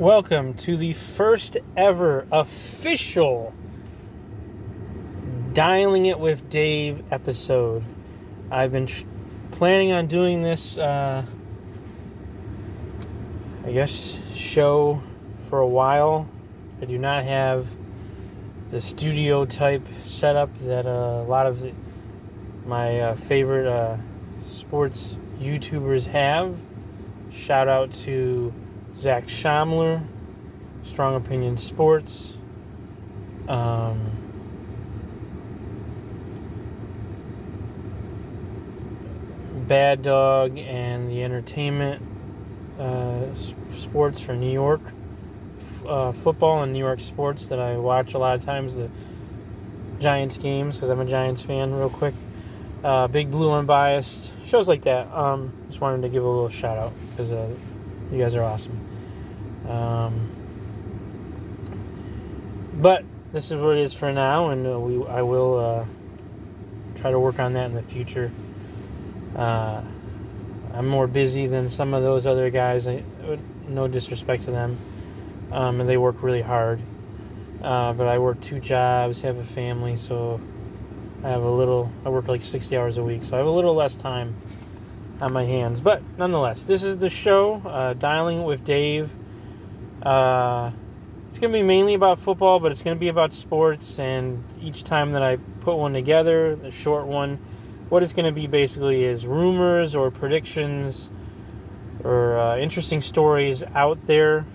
Welcome to the first ever official Dialing It with Dave episode. I've been planning on doing this, show for a while. I do not have the studio type setup that a lot of my favorite sports YouTubers have. Shout out to Zach Schaumler, Strong Opinion Sports. Bad Dog and the Entertainment Sports for New York. Football and New York sports that I watch a lot of times. The Giants games, because I'm a Giants fan real quick. Big Blue Unbiased. Shows like that. Just wanted to give a little shout out because you guys are awesome. But this is what it is for now, and I will try to work on that in the future. I'm more busy than some of those other guys. No disrespect to them, and they work really hard. But I work 2 jobs, have a family, so I work like 60 hours a week, so I have a little less time on my hands. But nonetheless, this is the show, Dialing with Dave. It's going to be mainly about football, but it's going to be about sports, and each time that I put one together, the short one, what it's going to be basically is rumors or predictions or interesting stories out there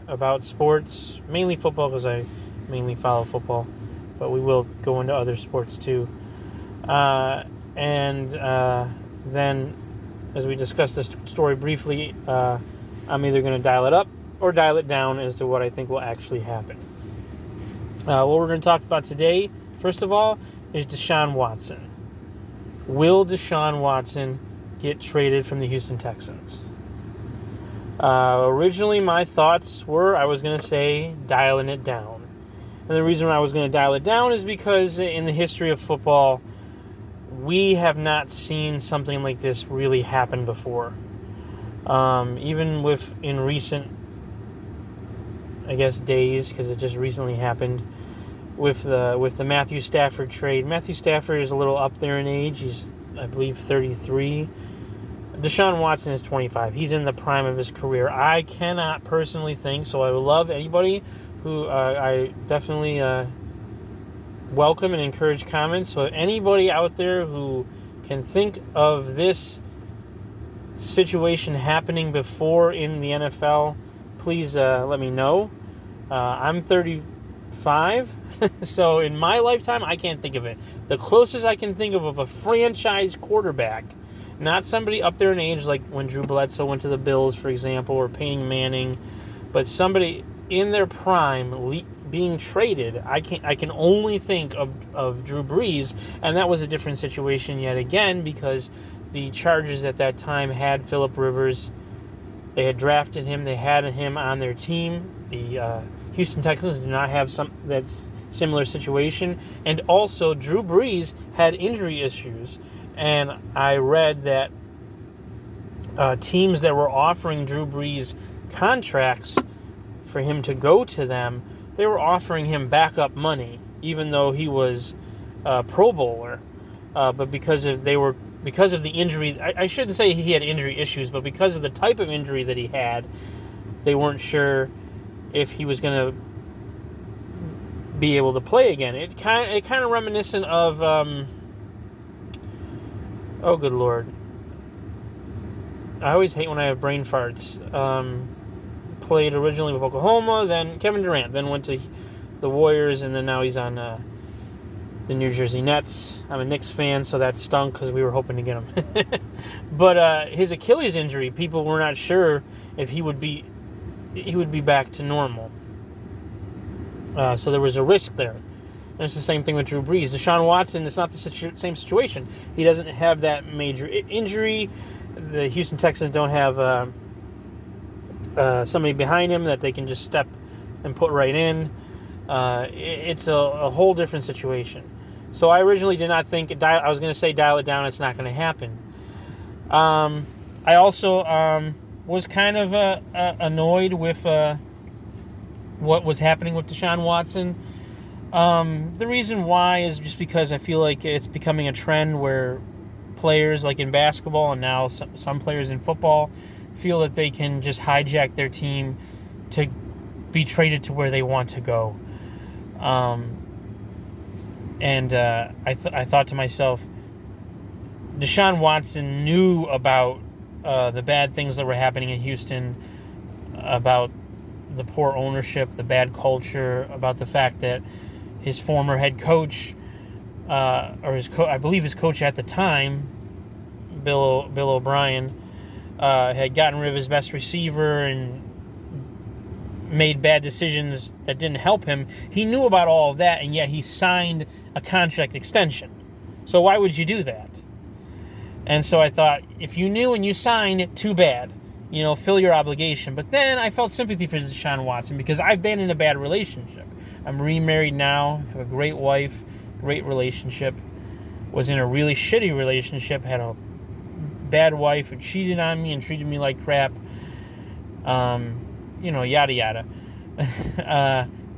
about sports, mainly football because I mainly follow football, but we will go into other sports too. And then, as we discussed this story briefly, I'm either going to dial it up or dial it down as to what I think will actually happen. What we're going to talk about today, first of all, is Deshaun Watson. Will Deshaun Watson get traded from the Houston Texans? Originally, my thoughts were I was going to say dialing it down. And the reason I was going to dial it down is because in the history of football, we have not seen something like this really happen before. Even in recent, days, because it just recently happened with the Matthew Stafford trade. Matthew Stafford is a little up there in age. He's, I believe, 33. Deshaun Watson is 25. He's in the prime of his career. I cannot personally think, so I would love anybody who I definitely welcome and encourage comments. So anybody out there who can think of this situation happening before in the NFL, please let me know. I'm 35, so in my lifetime, I can't think of it. The closest I can think of a franchise quarterback, not somebody up there in age like when Drew Bledsoe went to the Bills, for example, or Peyton Manning, but somebody in their prime being traded. I can only think of Drew Brees, and that was a different situation yet again because the Chargers at that time had Phillip Rivers. They had drafted him. They had him on their team. The Houston Texans do not have that's similar situation. And also, Drew Brees had injury issues. And I read that teams that were offering Drew Brees contracts for him to go to them, they were offering him backup money, even though he was a Pro Bowler. But because of the injury, I shouldn't say he had injury issues, but because of the type of injury that he had, they weren't sure if he was going to be able to play again. It kind of reminiscent of, oh good Lord, I always hate when I have brain farts. Played originally with Oklahoma, then Kevin Durant, then went to the Warriors, and then now he's on the New Jersey Nets. I'm a Knicks fan, so that stunk because we were hoping to get him. But his Achilles injury, people were not sure if he would be back to normal. So there was a risk there. And it's the same thing with Drew Brees. Deshaun Watson, it's not the same situation. He doesn't have that major injury. The Houston Texans don't have somebody behind him that they can just step and put right in. It's a whole different situation. So I originally did not think I was going to say dial it down. It's not going to happen. I also was kind of annoyed with what was happening with Deshaun Watson. The reason why is just because I feel like it's becoming a trend where players, like in basketball and now some players in football, feel that they can just hijack their team to be traded to where they want to go. I thought to myself, Deshaun Watson knew about the bad things that were happening in Houston, about the poor ownership, the bad culture, about the fact that his former head coach, I believe his coach at the time, Bill O'Brien, had gotten rid of his best receiver and made bad decisions that didn't help him. He knew about all of that, and yet he signed a contract extension. So why would you do that? And so I thought, if you knew and you signed, too bad. Fill your obligation. But then I felt sympathy for Deshaun Watson because I've been in a bad relationship. I'm remarried now, have a great wife, great relationship. Was in a really shitty relationship, had a bad wife who cheated on me and treated me like crap. Yada yada.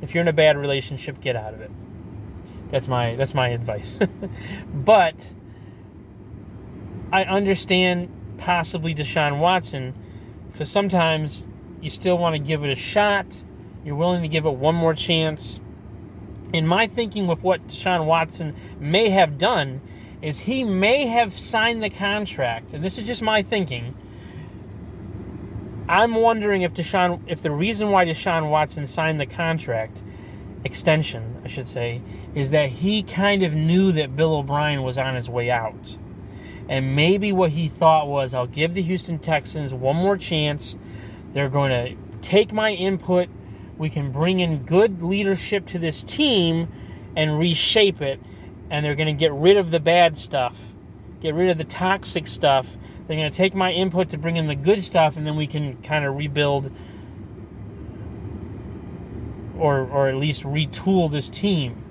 If you're in a bad relationship, get out of it. That's my advice. But I understand possibly Deshaun Watson, because sometimes you still want to give it a shot. You're willing to give it one more chance. In my thinking with what Deshaun Watson may have done is he may have signed the contract, and this is just my thinking. I'm wondering if the reason why Deshaun Watson signed the contract extension, I should say, is that he kind of knew that Bill O'Brien was on his way out. And maybe what he thought was, I'll give the Houston Texans one more chance. They're going to take my input. We can bring in good leadership to this team and reshape it. And they're going to get rid of the bad stuff, get rid of the toxic stuff. They're going to take my input to bring in the good stuff, and then we can kind of rebuild or at least retool this team.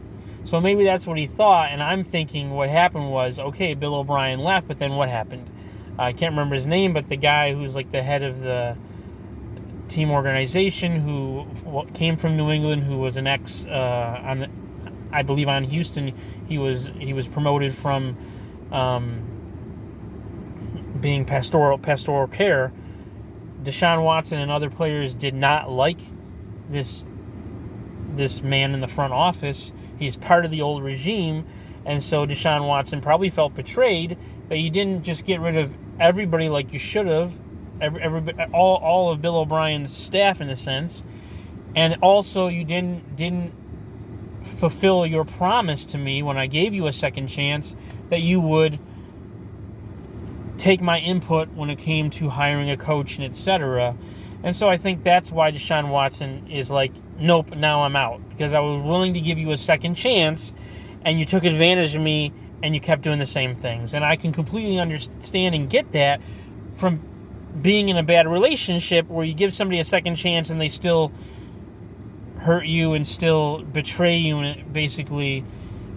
So maybe that's what he thought, and I'm thinking what happened was, okay, Bill O'Brien left, but then what happened? I can't remember his name, but the guy who's like the head of the team organization who came from New England, who was an ex I believe on Houston, he was promoted from being pastoral care. Deshaun Watson and other players did not like this man in the front office. He's part of the old regime, and so Deshaun Watson probably felt betrayed that you didn't just get rid of everybody like you should have, all of Bill O'Brien's staff in a sense, and also you didn't fulfill your promise to me when I gave you a second chance that you would take my input when it came to hiring a coach and etc. And so I think that's why Deshaun Watson is like, nope, now I'm out. Because I was willing to give you a second chance, and you took advantage of me, and you kept doing the same things. And I can completely understand and get that from being in a bad relationship where you give somebody a second chance and they still hurt you and still betray you and basically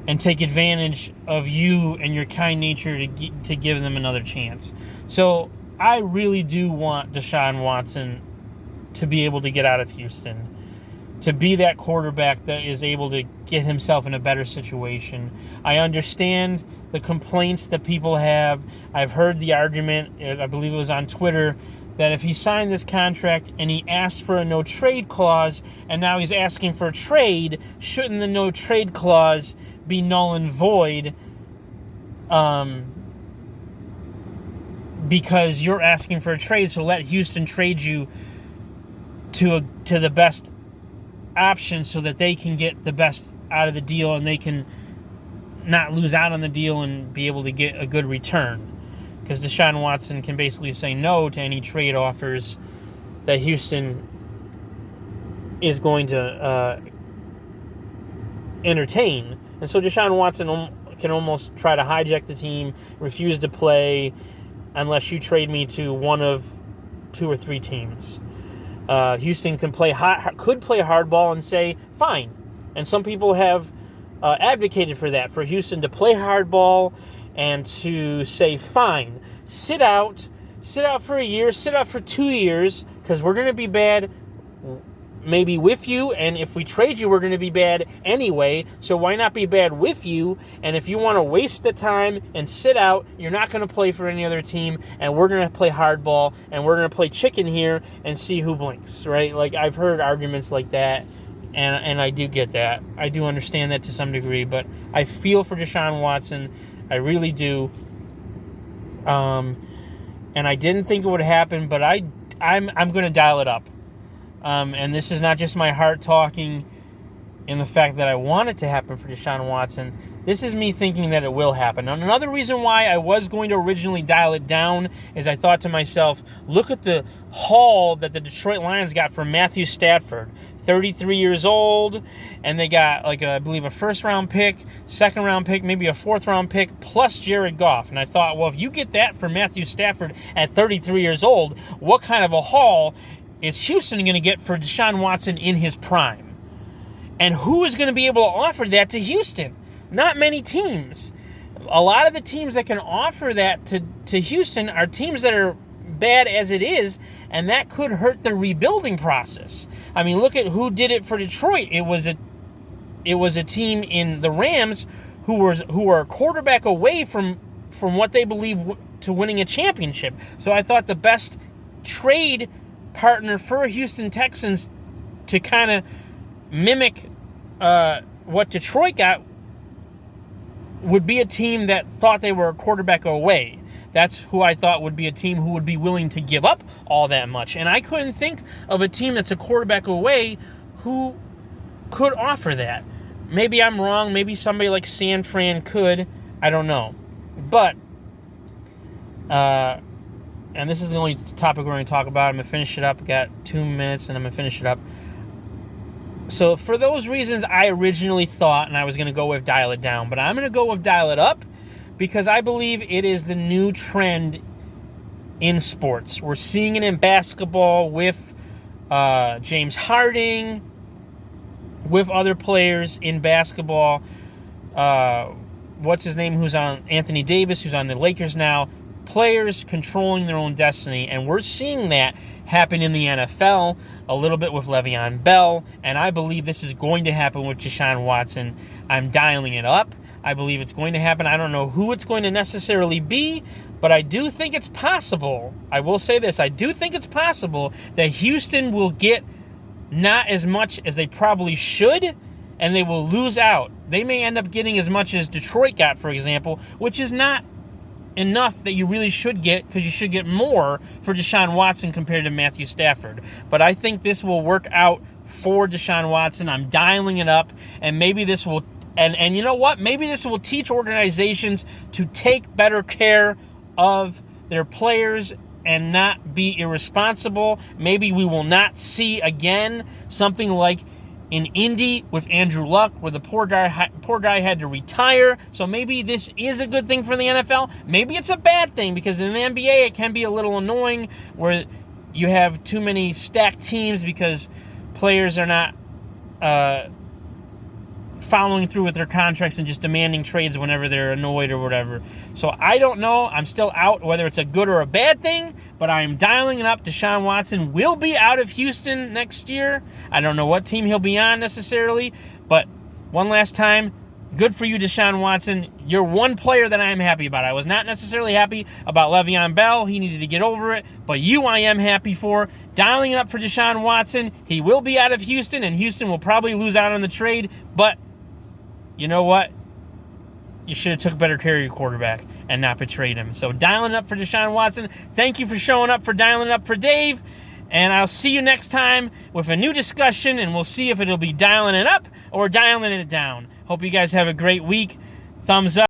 and take advantage of you and your kind nature to give them another chance. So I really do want Deshaun Watson to be able to get out of Houston, to be that quarterback that is able to get himself in a better situation. I understand the complaints that people have. I've heard the argument, I believe it was on Twitter, that if he signed this contract and he asked for a no-trade clause and now he's asking for a trade, shouldn't the no-trade clause be null and void because you're asking for a trade, so let Houston trade you to the best option so that they can get the best out of the deal and they can not lose out on the deal and be able to get a good return. Because Deshaun Watson can basically say no to any trade offers that Houston is going to entertain. And so Deshaun Watson can almost try to hijack the team, refuse to play unless you trade me to one of 2 or 3 teams. Houston could play hardball and say, fine. And some people have advocated for that, for Houston to play hardball and to say, fine, sit out for a year, sit out for 2 years, because we're going to be bad. maybe with you, and if we trade you, we're going to be bad anyway, so why not be bad with you? And if you want to waste the time and sit out, you're not going to play for any other team, and we're going to play hardball, and we're going to play chicken here and see who blinks, right? Like, I've heard arguments like that, and I do get that. I do understand that to some degree, but I feel for Deshaun Watson. I really do. And I didn't think it would happen, but I'm going to dial it up. And this is not just my heart talking in the fact that I want it to happen for Deshaun Watson. This is me thinking that it will happen. And another reason why I was going to originally dial it down is I thought to myself, look at the haul that the Detroit Lions got from Matthew Stafford. 33 years old, and they got, I believe, a first-round pick, second-round pick, maybe a fourth-round pick, plus Jared Goff. And I thought, well, if you get that for Matthew Stafford at 33 years old, what kind of a haul is Houston going to get for Deshaun Watson in his prime? And who is going to be able to offer that to Houston? Not many teams. A lot of the teams that can offer that to Houston are teams that are bad as it is, and that could hurt the rebuilding process. I mean, look at who did it for Detroit. It was a team in the Rams who were a quarterback away from what they believe to winning a championship. So I thought the best trade partner for Houston Texans to kind of mimic what Detroit got would be a team that thought they were a quarterback away. That's who I thought would be a team who would be willing to give up all that much. And I couldn't think of a team that's a quarterback away who could offer that. Maybe I'm wrong. Maybe somebody like San Fran could. I don't know. But, and this is the only topic we're going to talk about. I'm going to finish it up. I got 2 minutes, and I'm going to finish it up. So for those reasons, I originally thought, and I was going to go with dial it down. But I'm going to go with dial it up, because I believe it is the new trend in sports. We're seeing it in basketball with James Harden, with other players in basketball. What's his name? Anthony Davis, who's on the Lakers now. Players controlling their own destiny, and we're seeing that happen in the NFL a little bit with Le'Veon Bell, and I believe this is going to happen with Deshaun Watson. I'm dialing it up. I believe it's going to happen. I don't know who it's going to necessarily be, but I do think it's possible. I will say this. I do think it's possible that Houston will get not as much as they probably should, and they will lose out. They may end up getting as much as Detroit got, for example, which is not enough that you really should get, because you should get more for Deshaun Watson compared to Matthew Stafford. But I think this will work out for Deshaun Watson. I'm dialing it up, and maybe this will And you know what? Maybe this will teach organizations to take better care of their players and not be irresponsible. Maybe we will not see again something like in Indy with Andrew Luck, where the poor guy had to retire. So maybe this is a good thing for the NFL. Maybe it's a bad thing, because in the NBA it can be a little annoying where you have too many stacked teams because players are not following through with their contracts and just demanding trades whenever they're annoyed or whatever. So I don't know. I'm still out whether it's a good or a bad thing, but I'm dialing it up. Deshaun Watson will be out of Houston next year. I don't know what team he'll be on necessarily, but one last time, good for you, Deshaun Watson. You're one player that I am happy about. I was not necessarily happy about Le'Veon Bell. He needed to get over it, but you I am happy for. Dialing it up for Deshaun Watson. He will be out of Houston, and Houston will probably lose out on the trade, but you know what? You should have took better care of your quarterback and not betrayed him. So dialing up for Deshaun Watson. Thank you for showing up, for dialing up for Dave. And I'll see you next time with a new discussion, and we'll see if it'll be dialing it up or dialing it down. Hope you guys have a great week. Thumbs up.